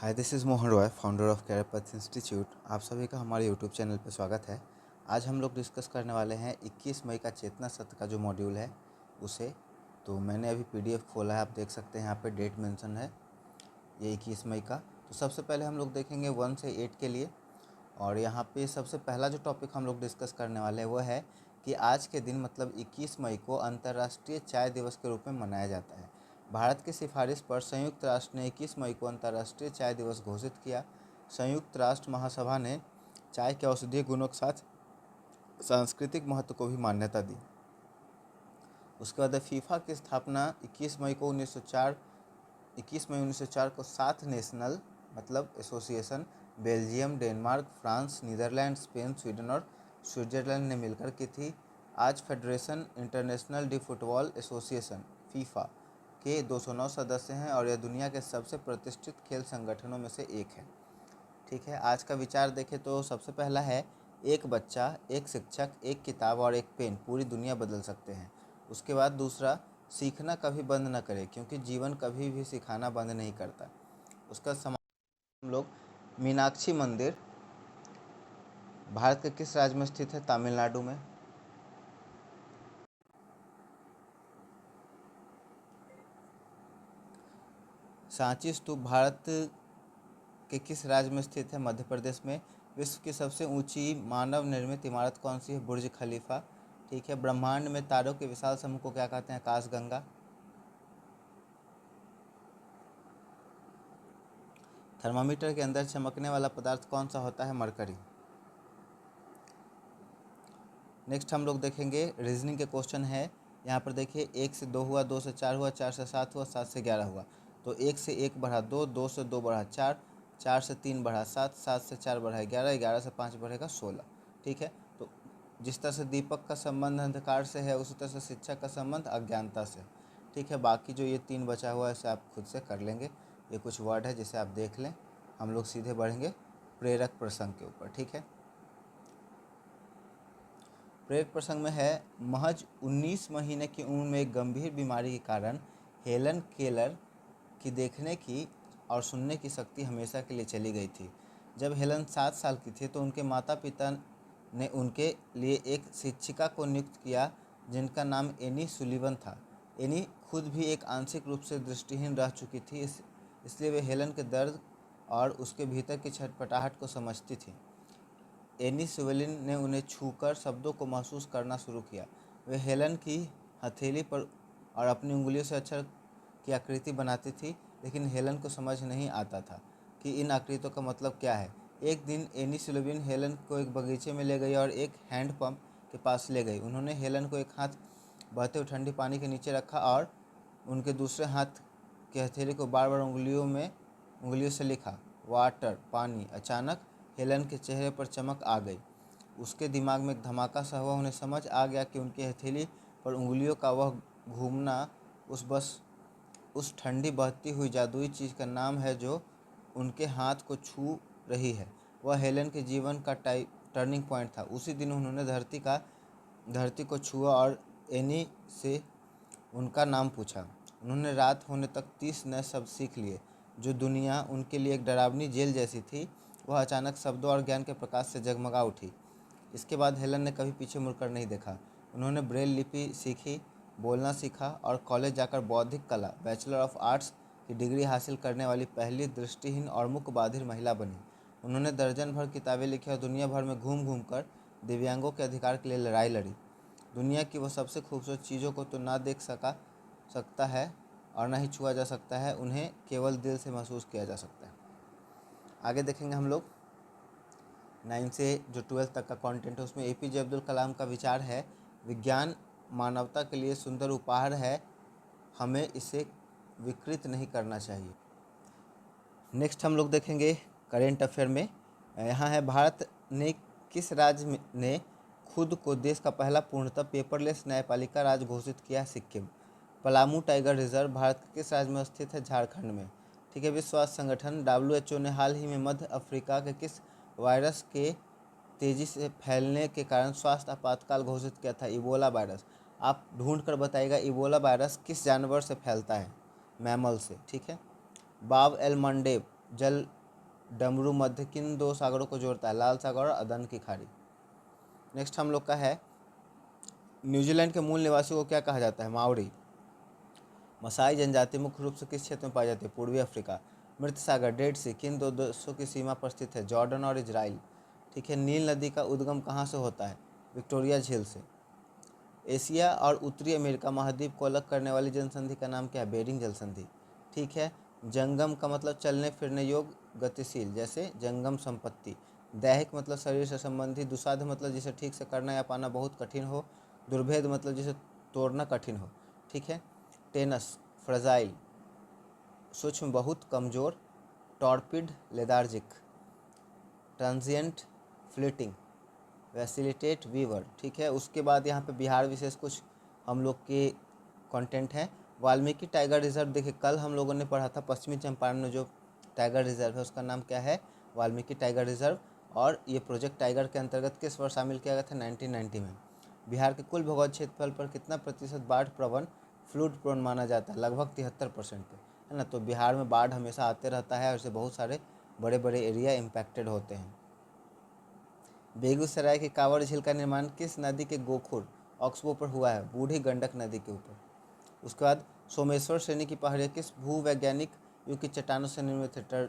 Hi, this is Mohan Roy, founder of career Path institute. आप सभी का हमारे यूट्यूब चैनल पर स्वागत है। आज हम लोग डिस्कस करने वाले हैं 21 मई का चेतना सत्र का जो मॉड्यूल है उसे। तो मैंने अभी पीडीएफ खोला है, आप देख सकते हैं यहाँ पे डेट मेंशन है ये 21 मई का। तो सबसे पहले हम लोग देखेंगे 1 से 8 के लिए। और यहाँ पे सबसे पहला जो टॉपिक हम लोग डिस्कस करने वाले हैं वो है कि आज के दिन मतलब 21 मई को अंतर्राष्ट्रीय चाय दिवस के रूप में मनाया जाता है। भारत की सिफारिश पर संयुक्त राष्ट्र ने 21 मई को अंतर्राष्ट्रीय चाय दिवस घोषित किया। संयुक्त राष्ट्र महासभा ने चाय के औषधीय गुणों के साथ सांस्कृतिक महत्व को भी मान्यता दी। उसके बाद फीफा की स्थापना 21 मई 1904 को 7 नेशनल मतलब association Belgium, Denmark, France, Netherlands, Spain, Sweden और स्विट्जरलैंड ने मिलकर की थी। आज Federation International de Football Association FIFA के 209 सदस्य हैं और यह दुनिया के सबसे प्रतिष्ठित खेल संगठनों में से एक है। ठीक है, आज का विचार देखें तो सबसे पहला है एक बच्चा, एक शिक्षक, एक किताब और एक पेन पूरी दुनिया बदल सकते हैं। उसके बाद दूसरा, सीखना कभी बंद न करें क्योंकि जीवन कभी भी सिखाना बंद नहीं करता। उसका हम लोग मीनाक्षी मंदिर भारत के किस राज्य में स्थित है? तमिलनाडु में। सांची स्तूप भारत के किस राज्य में स्थित है? मध्य प्रदेश में। विश्व की सबसे ऊंची मानव निर्मित इमारत कौन सी है? बुर्ज खलीफा। ठीक है, ब्रह्मांड में तारों के विशाल समूह को क्या कहते हैं? आकाशगंगा। थर्मामीटर के अंदर चमकने वाला पदार्थ कौन सा होता है? मरकरी। नेक्स्ट हम लोग देखेंगे रीजनिंग के क्वेश्चन है। यहाँ पर देखिए 1 से 2 हुआ, 2 से 4 हुआ, 4 से 7 हुआ, 7 से 11 हुआ। तो 1 से 1 बढ़ा 2, 2 से 2 बढ़ा 4, 4 से 3 बढ़ा 7, 7 से 4 बढ़ा 11, 11 से 5 बढ़ेगा 16। ठीक है, तो जिस तरह से दीपक का संबंध अंधकार से है उसी तरह से शिक्षा का संबंध अज्ञानता से। ठीक है, बाकी जो ये 3 बचा हुआ है इसे आप खुद से कर लेंगे। ये कुछ वर्ड है जिसे आप देख लें। हम लोग सीधे बढ़ेंगे प्रेरक प्रसंग के ऊपर। ठीक है, प्रेरक प्रसंग में है महज 19 महीने की उम्र में एक गंभीर बीमारी के कारण हेलन केलर की देखने की और सुनने की शक्ति हमेशा के लिए चली गई थी। जब हेलन 7 साल की थी तो उनके माता पिता ने उनके लिए एक शिक्षिका को नियुक्त किया जिनका नाम एनी सुलिवन था। एनी खुद भी एक आंशिक रूप से दृष्टिहीन रह चुकी थी, इसलिए वे हेलन के दर्द और उसके भीतर की छटपटाहट को समझती थी। एनी सुवेलिन ने उन्हें छूकर शब्दों को महसूस करना शुरू किया। वे हेलन की हथेली पर और अपनी उंगलियों से अक्षर की आकृति बनाती थी, लेकिन हेलन को समझ नहीं आता था कि इन आकृतियों का मतलब क्या है। एक दिन एनी सुवेलिन हेलन को एक बगीचे में ले गई और एक हैंडपंप के पास ले गई। उन्होंने हेलन को एक हाथ बहते हुए ठंडी पानी के नीचे रखा और उनके दूसरे हाथ की हथेली को बार बार उंगलियों से लिखा, वाटर, पानी। अचानक हेलन के चेहरे पर चमक आ गई। उसके दिमाग में एक धमाका सा हुआ। उन्हें समझ आ गया कि उनकी हथेली पर उंगलियों का वह घूमना उस ठंडी बहती हुई जादुई चीज़ का नाम है जो उनके हाथ को छू रही है। वह हेलन के जीवन का टर्निंग पॉइंट था। उसी दिन उन्होंने धरती को छुआ और एनी से उनका नाम पूछा। उन्होंने रात होने तक 30 नए शब्द सीख लिए। जो दुनिया उनके लिए एक डरावनी जेल जैसी थी वह अचानक शब्दों और ज्ञान के प्रकाश से जगमगा उठी। इसके बाद हेलन ने कभी पीछे मुड़कर नहीं देखा। उन्होंने ब्रेल लिपि सीखी, बोलना सीखा और कॉलेज जाकर बौद्धिक कला बैचलर ऑफ आर्ट्स की डिग्री हासिल करने वाली पहली दृष्टिहीन और मूक बधिर महिला बनी। उन्होंने दर्जन भर किताबें लिखी और दुनिया भर में घूम घूम कर दिव्यांगों के अधिकार के लिए लड़ाई लड़ी। दुनिया की वो सबसे खूबसूरत चीज़ों को तो ना देख सकता है और ना ही छुआ जा सकता है, उन्हें केवल दिल से महसूस किया जा सकता है। आगे देखेंगे हम लोग 9 से जो 12 तक का कंटेंट है उसमें एपीजे अब्दुल कलाम का विचार है, विज्ञान मानवता के लिए सुंदर उपहार है, हमें इसे विकृत नहीं करना चाहिए। नेक्स्ट हम लोग देखेंगे करेंट अफेयर में। यहाँ है भारत ने किस राज्य ने खुद को देश का पहला पूर्णतः पेपरलेस न्यायपालिका राज्य घोषित किया? सिक्किम। पलामू टाइगर रिजर्व भारत के किस राज्य में स्थित है? झारखंड में। ठीक है, विश्व स्वास्थ्य संगठन WHO ने हाल ही में मध्य अफ्रीका के किस वायरस के तेज़ी से फैलने के कारण स्वास्थ्य आपातकाल घोषित किया था? Ebola virus. आप ढूंढ कर बताइएगा इबोला वायरस किस जानवर से फैलता है? मैमल से। ठीक है, बाब एल मंडेब जल डमरू मध्य किन दो सागरों को जोड़ता है? लाल सागर और अदन की खाड़ी। नेक्स्ट हम लोग का है, न्यूजीलैंड के मूल निवासियों को क्या कहा जाता है? माओरी। मसाई जनजाति मुख्य रूप से किस क्षेत्र में पाई जाती है? पूर्वी अफ्रीका। मृत सागर डेड सी किन दो देशों की सीमा पर स्थित है? जॉर्डन और इजराइल। ठीक है। नील नदी का उद्गम कहाँ से होता है? विक्टोरिया झील से। एशिया और उत्तरी अमेरिका महाद्वीप को अलग करने वाली जनसंधि का नाम क्या है? बेरिंग जल संधि। ठीक है। जंगम का मतलब चलने फिरने योग्य, गतिशील, जैसे जंगम संपत्ति। दैहिक मतलब शरीर से संबंधी। दुसाध्य मतलब जिसे ठीक से करना या पाना बहुत कठिन हो। दुर्भेद मतलब जिसे तोड़ना कठिन हो। ठीक है। टेनस फ्रजाइल, सूक्ष्म बहुत कमज़ोर। Torpid lethargic. Transient fleeting. Vacillate waver. ठीक है। उसके बाद यहाँ पे बिहार विशेष कुछ हम लोग के कंटेंट हैं। वाल्मीकि टाइगर रिजर्व, देखिए कल हम लोगों ने पढ़ा था पश्चिमी चंपारण में जो टाइगर रिजर्व है उसका नाम क्या है? Valmiki tiger reserve. और ये प्रोजेक्ट टाइगर के अंतर्गत किस वर्ष शामिल किया गया था? 1990 में। बिहार के कुल भौगोलिक क्षेत्रफल पर कितना प्रतिशत बाढ़ प्रवण फ्लूड प्रोन माना जाता है? लगभग 73% पे, है ना। तो बिहार में बाढ़ हमेशा आते रहता है और इससे बहुत सारे बड़े बड़े एरिया इम्पैक्टेड होते हैं। बेगूसराय के कांवड़ झील का निर्माण किस नदी के गोखुर ऑक्सबो पर हुआ है? बूढ़ी गंडक नदी के ऊपर। उसके बाद सोमेश्वर श्रेणी की पहाड़ियाँ किस भूवैज्ञानिक युग की चट्टानों से निर्मित है?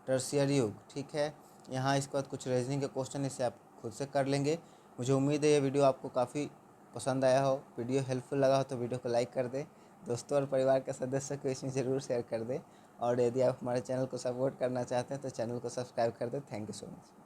टर्शियरी युग। ठीक है। यहाँ इसके बाद कुछ रीजनिंग के क्वेश्चन इसे आप खुद से कर लेंगे। मुझे उम्मीद है ये वीडियो आपको काफ़ी पसंद आया हो, वीडियो हेल्पफुल लगा हो तो वीडियो को लाइक कर दें, दोस्तों और परिवार के सदस्यों को इसमें ज़रूर शेयर कर दें, और यदि आप हमारे चैनल को सपोर्ट करना चाहते हैं तो चैनल को सब्सक्राइब कर दें। Thank you so much.